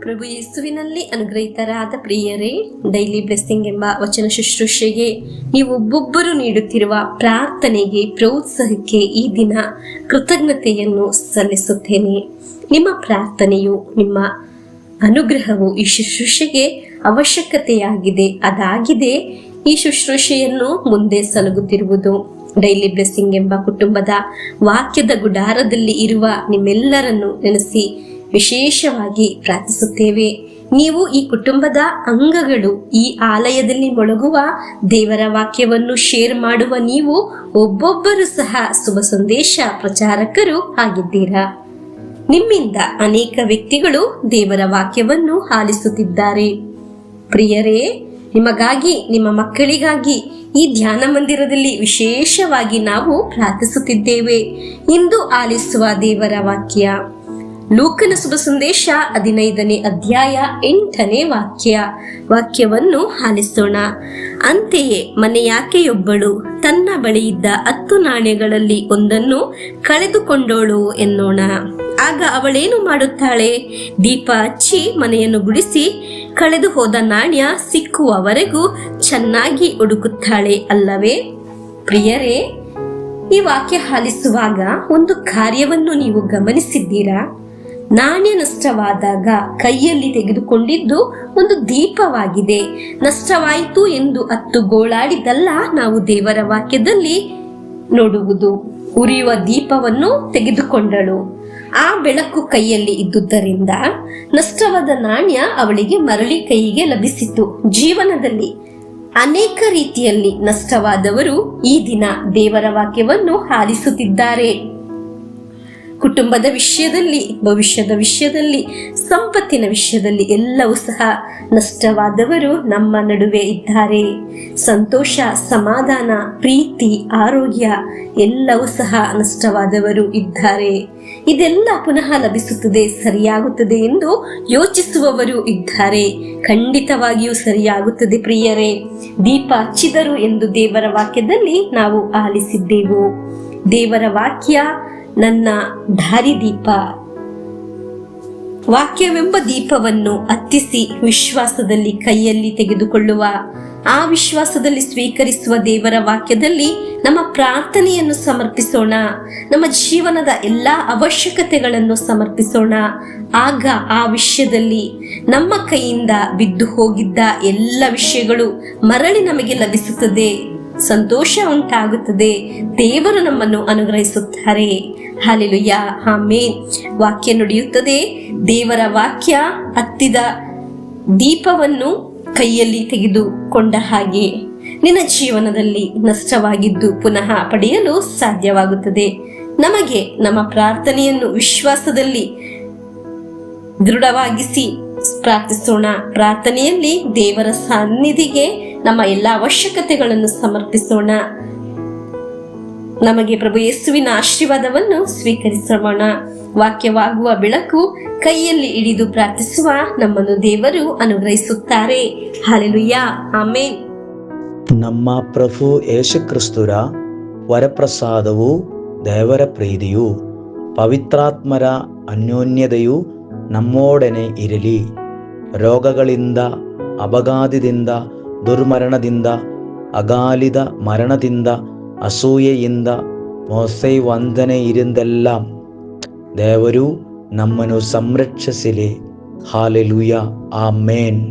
ಪ್ರಭು ಯೇಸುವಿನಲ್ಲಿ ಅನುಗ್ರಹಿತರಾದ ಪ್ರಿಯರೇ, daily blessing ಎಂಬ ವಚನ ಶುಶ್ರೂಷೆಗೆ ನೀವು ಒಬ್ಬೊಬ್ಬರು ನೀಡುತ್ತಿರುವ ಪ್ರಾರ್ಥನೆಗೆ, ಪ್ರೋತ್ಸಾಹಕ್ಕೆ ಈ ದಿನ ಕೃತಜ್ಞತೆಯನ್ನು ಸಲ್ಲಿಸುತ್ತೇನೆ. ನಿಮ್ಮ ಪ್ರಾರ್ಥನೆಯು, ನಿಮ್ಮ ಅನುಗ್ರಹವು ಈ ಶುಶ್ರೂಷೆಗೆ ಅವಶ್ಯಕತೆಯಾಗಿದೆ. ಅದಾಗಿದೆ ಈ ಶುಶ್ರೂಷೆಯನ್ನು ಮುಂದೆ ಸಲಗುತ್ತಿರುವುದು. ಡೈಲಿ ಬ್ಲೆಸ್ಸಿಂಗ್ ಎಂಬ ಕುಟುಂಬದ ವಾಕ್ಯದ ಗುಡಾರದಲ್ಲಿ ಇರುವ ನಿಮ್ಮೆಲ್ಲರನ್ನು ನೆನೆಸಿ ವಿಶೇಷವಾಗಿ ಪ್ರಾರ್ಥಿಸುತ್ತೇವೆ. ನೀವು ಈ ಕುಟುಂಬದ ಅಂಗಗಳು. ಈ ಆಲಯದಲ್ಲಿ ಮೊಳಗುವ ದೇವರ ವಾಕ್ಯವನ್ನು ಶೇರ್ ಮಾಡುವ ನೀವು ಒಬ್ಬೊಬ್ಬರು ಸಹ ಶುಭ ಸಂದೇಶ ಪ್ರಚಾರಕರು ಆಗಿದ್ದೀರಾ. ನಿಮ್ಮಿಂದ ಅನೇಕ ವ್ಯಕ್ತಿಗಳು ದೇವರ ವಾಕ್ಯವನ್ನು ಆಲಿಸುತ್ತಿದ್ದಾರೆ. ಪ್ರಿಯರೇ, ನಿಮಗಾಗಿ, ನಿಮ್ಮ ಮಕ್ಕಳಿಗಾಗಿ ಈ ಧ್ಯಾನ ಮಂದಿರದಲ್ಲಿ ವಿಶೇಷವಾಗಿ ನಾವು ಪ್ರಾರ್ಥಿಸುತ್ತಿದ್ದೇವೆ. ಇಂದು ಆಲಿಸುವ ದೇವರ ವಾಕ್ಯ ಲೂಕನ ಶುಭ ಸಂದೇಶ 15ನೇ ಅಧ್ಯಾಯ 8ನೇ ವಾಕ್ಯವನ್ನು ಆಲಿಸೋಣ. ಅಂತೆಯೇ ಮನೆಯಾಕೆಯೊಬ್ಬಳು ತನ್ನ ಬಳಿಯಿದ್ದ 10 ನಾಣ್ಯಗಳಲ್ಲಿ ಒಂದನ್ನು ಕಳೆದುಕೊಂಡೋಳು ಎನ್ನೋಣ. ಆಗ ಅವಳೇನು ಮಾಡುತ್ತಾಳೆ? ದೀಪ ಹಚ್ಚಿ ಮನೆಯನ್ನು ಗುಡಿಸಿ ಕಳೆದು ಹೋದ ನಾಣ್ಯ ಸಿಕ್ಕುವವರೆಗೂ ಚೆನ್ನಾಗಿ ಹುಡುಕುತ್ತಾಳೆ ಅಲ್ಲವೇ? ಪ್ರಿಯರೇ, ಈ ವಾಕ್ಯ ಆಲಿಸುವಾಗ ಒಂದು ಕಾರ್ಯವನ್ನು ನೀವು ಗಮನಿಸಿದ್ದೀರಾ? ನಾಣ್ಯ ನಷ್ಟವಾದಾಗ ಕೈಯಲ್ಲಿ ತೆಗೆದುಕೊಂಡಿದ್ದು ಒಂದು ದೀಪವಾಗಿದೆ. ನಷ್ಟವಾಯಿತು ಎಂದು ಅತ್ತು ಗೋಳಾಡಿದಲ್ಲ ನಾವು ದೇವರ ವಾಕ್ಯದಲ್ಲಿ ನೋಡುವುದು. ಉರಿಯುವ ದೀಪವನ್ನು ತೆಗೆದುಕೊಂಡಳು. ಆ ಬೆಳಕು ಕೈಯಲ್ಲಿ ಇದ್ದುದರಿಂದ ನಷ್ಟವಾದ ನಾಣ್ಯ ಅವಳಿಗೆ ಮರಳಿ ಕೈಗೆ ಲಭಿಸಿತು. ಜೀವನದಲ್ಲಿ ಅನೇಕ ರೀತಿಯಲ್ಲಿ ನಷ್ಟವಾದವರು ಈ ದಿನ ದೇವರ ವಾಕ್ಯವನ್ನು ಆಲಿಸುತ್ತಿದ್ದಾರೆ. ಕುಟುಂಬದ ವಿಷಯದಲ್ಲಿ, ಭವಿಷ್ಯದ ವಿಷಯದಲ್ಲಿ, ಸಂಪತ್ತಿನ ವಿಷಯದಲ್ಲಿ ಎಲ್ಲವೂ ಸಹ ನಷ್ಟವಾದವರು ನಮ್ಮ ನಡುವೆ ಇದ್ದಾರೆ. ಸಂತೋಷ, ಸಮಾಧಾನ, ಪ್ರೀತಿ, ಆರೋಗ್ಯ ಎಲ್ಲವೂ ಸಹ ನಷ್ಟವಾದವರು ಇದ್ದಾರೆ. ಇದೆಲ್ಲ ಪುನಃ ಲಭಿಸುತ್ತದೆ, ಸರಿಯಾಗುತ್ತದೆ ಎಂದು ಯೋಚಿಸುವವರು ಇದ್ದಾರೆ. ಖಂಡಿತವಾಗಿಯೂ ಸರಿಯಾಗುತ್ತದೆ ಪ್ರಿಯರೇ. ದೀಪ ಹಚ್ಚಿದರು ಎಂದು ದೇವರ ವಾಕ್ಯದಲ್ಲಿ ನಾವು ಆಲಿಸಿದ್ದೆವು. ದೇವರ ವಾಕ್ಯ ನನ್ನ ದಾರಿದೀಪ. ವಾಕ್ಯವೆಂಬ ದೀಪವನ್ನು ಹತ್ತಿಸಿ ವಿಶ್ವಾಸದಲ್ಲಿ ಕೈಯಲ್ಲಿ ತೆಗೆದುಕೊಳ್ಳುವ, ಆ ವಿಶ್ವಾಸದಲ್ಲಿ ಸ್ವೀಕರಿಸುವ ದೇವರ ವಾಕ್ಯದಲ್ಲಿ ನಮ್ಮ ಪ್ರಾರ್ಥನೆಯನ್ನು ಸಮರ್ಪಿಸೋಣ. ನಮ್ಮ ಜೀವನದ ಎಲ್ಲ ಅವಶ್ಯಕತೆಗಳನ್ನು ಸಮರ್ಪಿಸೋಣ. ಆಗ ಆ ವಿಷಯದಲ್ಲಿ ನಮ್ಮ ಕೈಯಿಂದ ಬಿದ್ದು ಹೋಗಿದ್ದ ಎಲ್ಲ ವಿಷಯಗಳು ಮರಳಿ ನಮಗೆ ಲಭಿಸುತ್ತದೆ. ಸಂತೋಷ ಉಂಟಾಗುತ್ತದೆ. ದೇವರು ನಮ್ಮನ್ನು ಅನುಗ್ರಹಿಸುತ್ತಾರೆ. Hallelujah, amen. ವಾಕ್ಯ ನುಡಿಯುತ್ತದೆ, ದೇವರ ವಾಕ್ಯ ಹತ್ತಿದ ದೀಪವನ್ನು ಕೈಯಲ್ಲಿ ತೆಗೆದುಕೊಂಡ ಹಾಗೆ ನಿನ್ನ ಜೀವನದಲ್ಲಿ ನಷ್ಟವಾಗಿದ್ದು ಪುನಃ ಪಡೆಯಲು ಸಾಧ್ಯವಾಗುತ್ತದೆ. ನಮಗೆ ನಮ್ಮ ಪ್ರಾರ್ಥನೆಯನ್ನು ವಿಶ್ವಾಸದಲ್ಲಿ ದೃಢವಾಗಿಸಿ ಪ್ರಾರ್ಥಿಸೋಣ. ಪ್ರಾರ್ಥನೆಯಲ್ಲಿ ದೇವರ ಸನ್ನಿಧಿಗೆ ನಮ್ಮ ಎಲ್ಲ ಅವಶ್ಯಕತೆಗಳನ್ನು ಸಮರ್ಪಿಸೋಣ. ನಮಗೆ ಪ್ರಭು ಯೇಸುವಿನ ಆಶೀರ್ವಾದವನ್ನು ಸ್ವೀಕರಿಸೋಣ. ವಾಕ್ಯವಾಗುವ ಬೆಳಕು ಕೈಯಲ್ಲಿ ಹಿಡಿದು ಪ್ರಾರ್ಥಿಸುವ ನಮ್ಮನ್ನು ದೇವರು ಅನುಗ್ರಹಿಸುತ್ತಾರೆ. Hallelujah, amen. ನಮ್ಮ ಪ್ರಭು ಯೇಸು ಕ್ರಿಸ್ತರ ವರಪ್ರಸಾದವು, ದೇವರ ಪ್ರೀತಿಯು, ಪವಿತ್ರಾತ್ಮರ ಅನ್ಯೋನ್ಯತೆಯು ನಮ್ಮೊಡನೆ ಇರಲಿ. ರೋಗಗಳಿಂದ, ಅಪಘಾತದಿಂದ, ದುರ್ಮರಣದಿಂದ, ಅಗಾಲಿದ ಮರಣದಿಂದ, ಅಸೂಯೆಯಿಂದ, ಮೋಸೆ ವಂದನೆಯಿಂದೆല്ലാം ದೇವರು ನಮ್ಮನ್ನು ಸಂರಕ್ಷಿಸಲಿ. Hallelujah, amen.